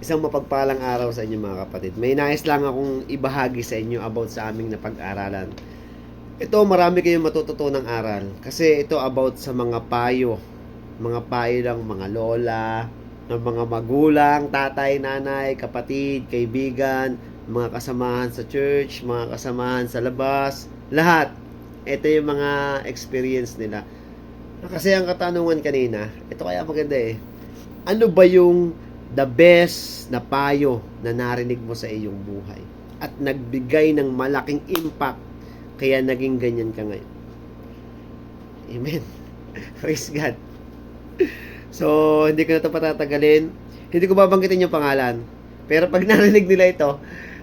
Isang mapagpalang araw sa inyo mga kapatid. May nais lang akong ibahagi sa inyo about sa aming napag-aralan. Ito, marami kayong matututunang aral. Kasi ito about sa mga payo. Mga payo ng mga lola, ng mga magulang, tatay, nanay, kapatid, kaibigan, mga kasamahan sa church, mga kasamahan sa labas. Lahat. Ito yung mga experience nila. Kasi ang katanungan kanina, ito kaya maganda eh. Ano ba yung the best na payo na narinig mo sa iyong buhay at nagbigay ng malaking impact kaya naging ganyan ka ngayon? Amen. Praise God. So, hindi ko na ito patatagalin. Hindi ko babanggitin yung pangalan. Pero pag narinig nila ito,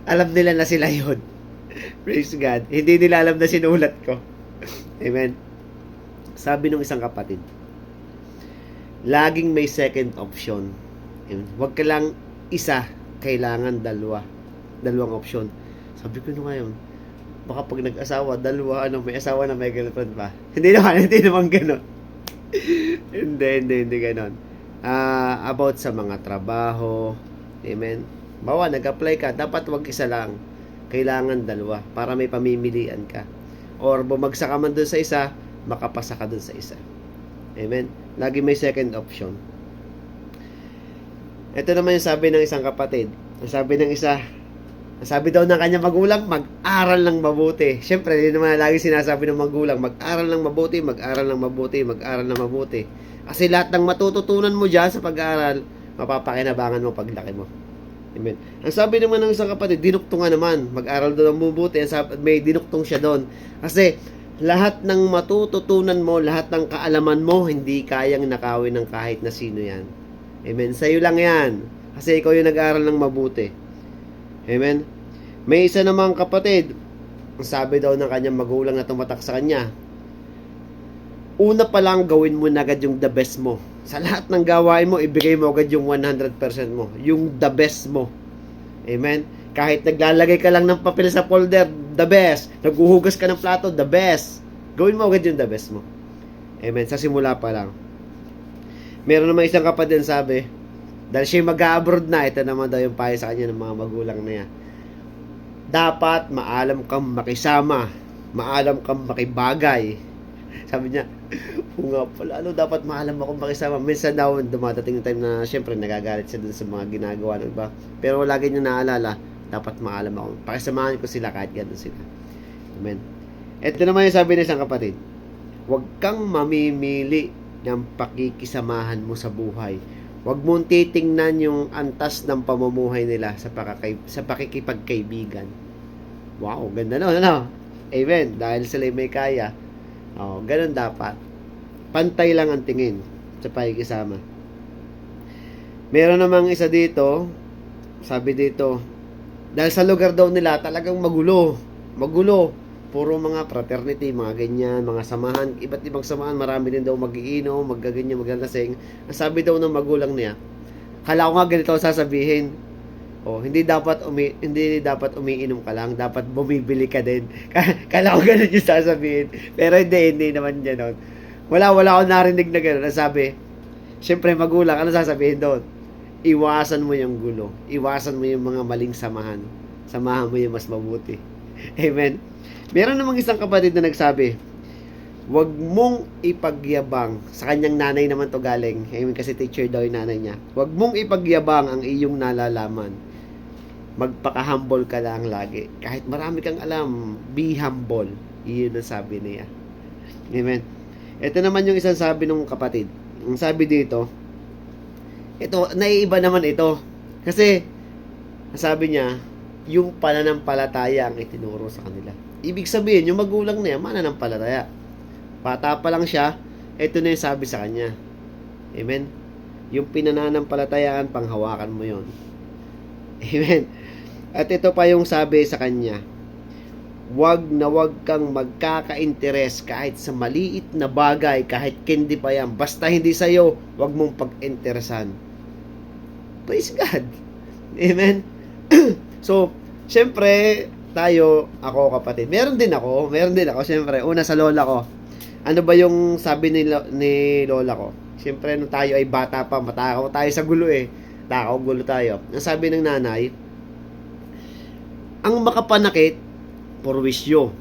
alam nila na sila yun. Praise God. Hindi nila alam na sinulat ko. Amen. Sabi ng isang kapatid, laging may second option. Huwag ka lang isa, kailangan dalawa. Dalawang option. Sabi ko nung ngayon, baka pag nag-asawa, dalawa, may asawa na may girlfriend pa. Hindi naman gano'n. hindi gano'n. About sa mga trabaho, amen. Bawa, nag-apply ka, dapat wag isa lang. Kailangan dalawa, para may pamimilian ka. Or bumagsak ka man dun sa isa, makapasa ka dun sa isa. Amen. Lagi may second option. Ito naman yung sabi ng isang kapatid. Sabi ng isa, sabi daw ng kanyang magulang, mag-aral ng mabuti. Siyempre, hindi naman lagi sinasabi ng magulang, mag-aral ng mabuti, mag-aral ng mabuti, mag-aral ng mabuti. Kasi lahat ng matututunan mo dyan sa pag-aaral, mapapakinabangan mo paglaki mo. Amen. Ang sabi naman ng isang kapatid, dinuktong nga naman, mag-aral doon ng mabuti. May dinuktong siya doon. Kasi lahat ng matututunan mo, lahat ng kaalaman mo, hindi kayang nakawin ng kahit na sino yan. Amen. Sa'yo lang yan. Kasi ikaw yung nag-aaral ng mabuti. Amen. May isa namang kapatid, sabi daw ng kanyang magulang na tumatak sa kanya, una pa lang gawin mo na agad yung the best mo. Sa lahat ng gawain mo, ibigay mo agad yung 100% mo. Yung the best mo. Amen. Kahit naglalagay ka lang ng papel sa folder, the best. Naghuhugas ka ng plato, the best. Gawin mo agad yung the best mo. Amen. Sa simula pa lang. Meron naman isang kapatid sabi, dahil siya mag-abroad na, ito naman daw yung payo sa kanya ng mga magulang niya. Dapat maalam kang makisama, maalam kang makibagay. Sabi niya, nga pala, dapat maalam akong makisama. Minsan daw, dumadating yung time na, syempre, nagagalit siya dun sa mga ginagawa ng iba. Pero lagi niya naalala, dapat maalam ako. Pakisamahan ko sila kahit gano'n sila. Amen. Ito naman yung sabi ng isang kapatid, huwag kang mamimili ng pakikisamahan mo sa buhay. Huwag mong titingnan yung antas ng pamumuhay nila sa pakikipagkaibigan. Wow, ganda no, ano? Amen. Dahil sila may kaya. Ganun dapat. Pantay lang ang tingin sa pakikisama. Meron namang isa dito, sabi dito, dahil sa lugar daw nila talagang magulo. Puro mga fraternity, mga ganyan, mga samahan, iba't ibang samahan, marami din daw mag-iinom, maggaganyan, maglalasing. Ang sabi daw ng magulang niya, kala ko nga ganito sasabihin. Hindi dapat umiinom ka lang, dapat bumibili ka din. Kala ko ganun yung sasabihin. Pero hindi naman ganoon. Wala akong narinig na gano'n. Ang sabi, syempre magulang, ano sasabihin doon? Iwasan mo yung gulo. Iwasan mo yung mga maling samahan. Samahan mo yung mas mabuti. Amen. Meron namang isang kapatid na nagsabi, huwag mong ipagyabang. Sa kanyang nanay naman to galing. Amen, kasi teacher daw yung nanay niya. Huwag mong ipagyabang ang iyong nalalaman. Magpaka-humble ka lang lagi. Kahit marami kang alam, be humble. Iyon ang sabi niya. Amen. Ito naman yung isang sabi ng kapatid. Ang sabi dito, ito, naiiba naman ito. Kasi, sabi niya, yung pananampalataya ang itinuro sa kanila. Ibig sabihin, yung magulang niya, mananampalataya. Bata pa lang siya, ito na yung sabi sa kanya. Amen? Yung pinananampalatayaan, panghawakan mo yon. Amen? At ito pa yung sabi sa kanya, wag kang magkaka-interes kahit sa maliit na bagay, kahit hindi pa yan. Basta hindi sa'yo, wag mong pag-interesan. Praise God. Amen? So, syempre, ako kapatid. Meron din ako, syempre. Una sa lola ko. Ano ba yung sabi ni lola ko? Syempre, nung tayo ay bata pa, matakaw tayo sa gulo eh. takaw, gulo tayo. Ang sabi ng nanay, ang makapanakit, porwisyo.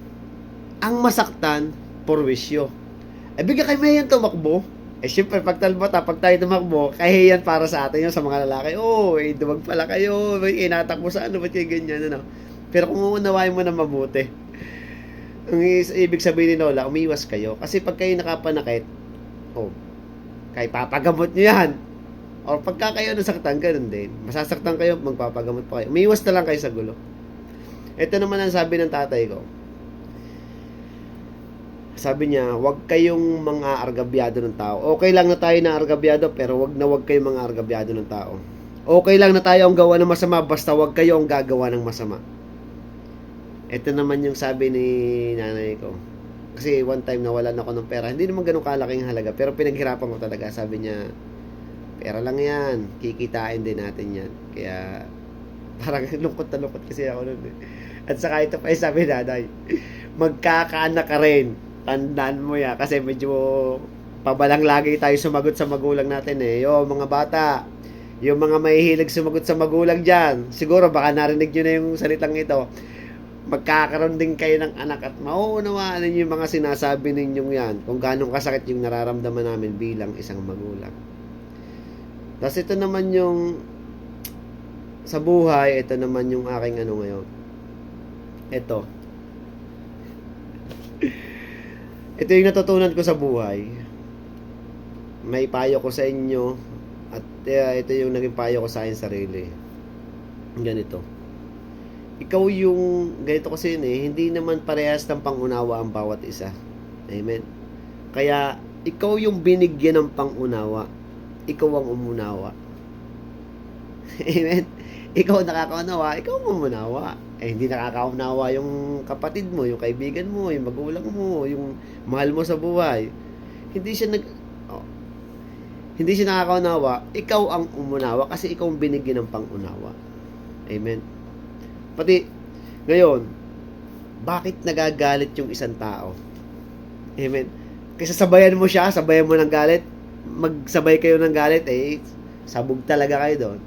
Ang masaktan, porwisyo. Bigyan kayo may yan tumakbo. Siyempre, pag tayo tumakbo, kahiyan para sa atin yun sa mga lalaki. Dumag pala kayo, may inatakbo sa ba't kayo ganyan, ano? Pero kung uunawain mo na mabuti, ang ibig sabihin ni Lola, umiwas kayo. Kasi pag kayo nakapanakit, kay papagamot nyo yan. O pagka kayo nasaktan, ganun din. Masasaktan kayo, magpapagamot pa kayo. Umiwas na lang kayo sa gulo. Ito naman ang sabi ng tatay ko. Sabi niya, huwag kayong mga argabyado ng tao. Okay lang na tayo na argabyado, pero huwag kayong mga argabyado ng tao. Okay lang na tayo ang gawa ng masama, basta huwag kayo ang gagawa ng masama. Ito naman yung sabi ni nanay ko. Kasi one time nawalan ako ng pera. Hindi naman ganun kalaking halaga, pero pinaghirapan ko talaga. Sabi niya, pera lang yan, kikitain din natin yan. Kaya, parang lungkot na lungkot kasi ako nun. At saka ito pa sabi nanay, magkakaanak ka rin. Tandaan mo yan kasi medyo pabalang lagi tayo sumagot sa magulang natin mga bata, yung mga mahihilig sumagot sa magulang dyan, siguro baka narinig nyo na yung salitang ito. Magkakaroon din kayo ng anak at mauunawaan ninyo yung mga sinasabi ninyong yan, kung gaano kasakit yung nararamdaman namin bilang isang magulang. Tapos ito naman yung sa buhay, ito naman yung aking ngayon. Ito yung natutunan ko sa buhay. May payo ko sa inyo at ito yung naging payo ko sa akin sarili. Ganito. Ikaw yung ganito kasi hindi naman parehas ng pangunawa ang bawat isa. Amen. Kaya ikaw yung binigyan ng pangunawa. Ikaw ang umunawa. Amen. Ikaw nakakaunawa, ikaw ang umunawa. Hindi nakakaunawa yung kapatid mo, yung kaibigan mo, yung magulang mo, yung mahal mo sa buhay. Hindi siya nakakaunawa, ikaw ang umunawa kasi ikaw ang binigyan ng pangunawa. Amen. Pati ngayon, bakit nagagalit yung isang tao? Amen. Kasi sabayan mo siya, sabayan mo ng galit, magsabay kayo ng galit, sabog talaga kayo doon.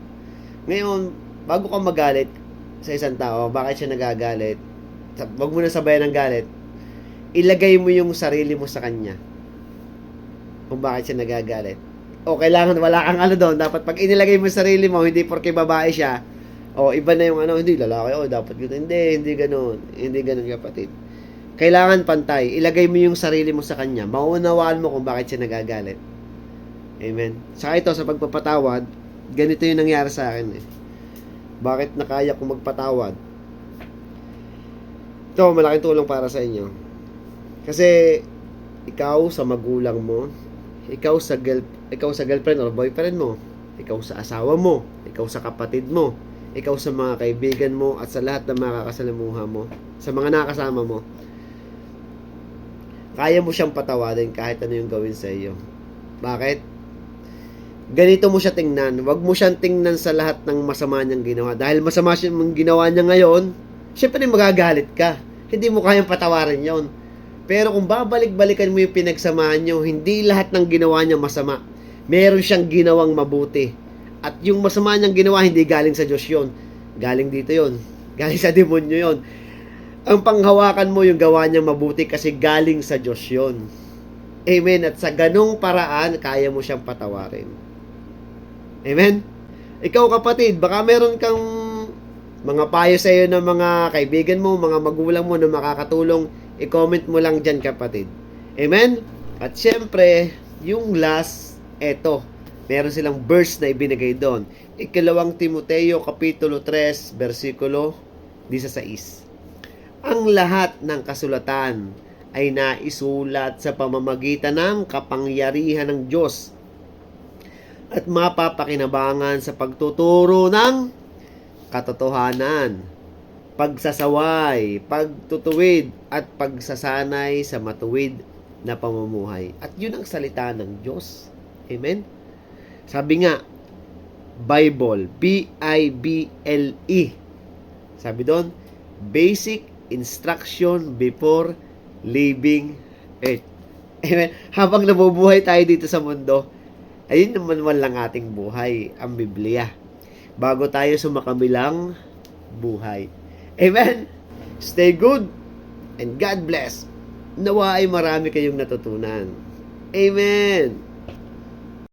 Ngayon, bago ka magalit sa isang tao, bakit siya nagagalit? Wag mo na sabayan ng galit. Ilagay mo yung sarili mo sa kanya. Kung bakit siya nagagalit. Kailangan wala kang doon. Dapat pag inilagay mo yung sarili mo, hindi porke babae siya, iba na yung hindi lalaki, dapat ganoon. Hindi ganoon. Hindi ganoon kapatid. Kailangan pantay. Ilagay mo yung sarili mo sa kanya. Maunawaan mo kung bakit siya nagagalit. Amen. Saka ito, sa pagpapatawad, ganito yung nangyari sa akin Bakit nakaya kong magpatawad? Ito, malaking tulong para sa inyo. Kasi, ikaw sa magulang mo, ikaw sa girlfriend or boyfriend mo, ikaw sa asawa mo, ikaw sa kapatid mo, ikaw sa mga kaibigan mo, at sa lahat ng mga kakasalamuha mo, sa mga nakasama mo, kaya mo siyang patawadin kahit ano yung gawin sa iyo. Bakit? Ganito mo siya tingnan. Huwag mo siyang tingnan sa lahat ng masama niyang ginawa. Dahil masama siyang ginawa niya ngayon, syempre magagalit ka. Hindi mo kayang patawarin yon. Pero kung babalik-balikan mo yung pinagsamahan niyo, hindi lahat ng ginawa niya masama. Meron siyang ginawang mabuti. At yung masama niyang ginawa, hindi galing sa Diyos yon. Galing dito yon. Galing sa demonyo yon. Ang panghawakan mo yung gawa niyang mabuti kasi galing sa Diyos yon. Amen. At sa ganong paraan, kaya mo siyang patawarin. Amen? Ikaw kapatid, baka meron kang mga payo sa iyo ng mga kaibigan mo, mga magulang mo na makakatulong, i-comment mo lang dyan kapatid. Amen? At syempre, yung last, meron silang verse na ibinigay doon. 2 Timoteo Kapitulo 3, versikulo 16. Ang lahat ng kasulatan ay naisulat sa pamamagitan ng kapangyarihan ng Diyos at mapapakinabangan sa pagtuturo ng katotohanan, pagsasaway, pagtutuwid, at pagsasanay sa matuwid na pamumuhay. At yun ang salita ng Diyos. Amen? Sabi nga, Bible, B-I-B-L-E. Sabi doon, basic instruction before leaving earth. Amen? Habang nabubuhay tayo dito sa mundo, ayun naman lang ating buhay, ang Biblia. bago tayo sumakabilang buhay. Amen? Stay good and God bless. Nawa ay marami kayong natutunan. Amen.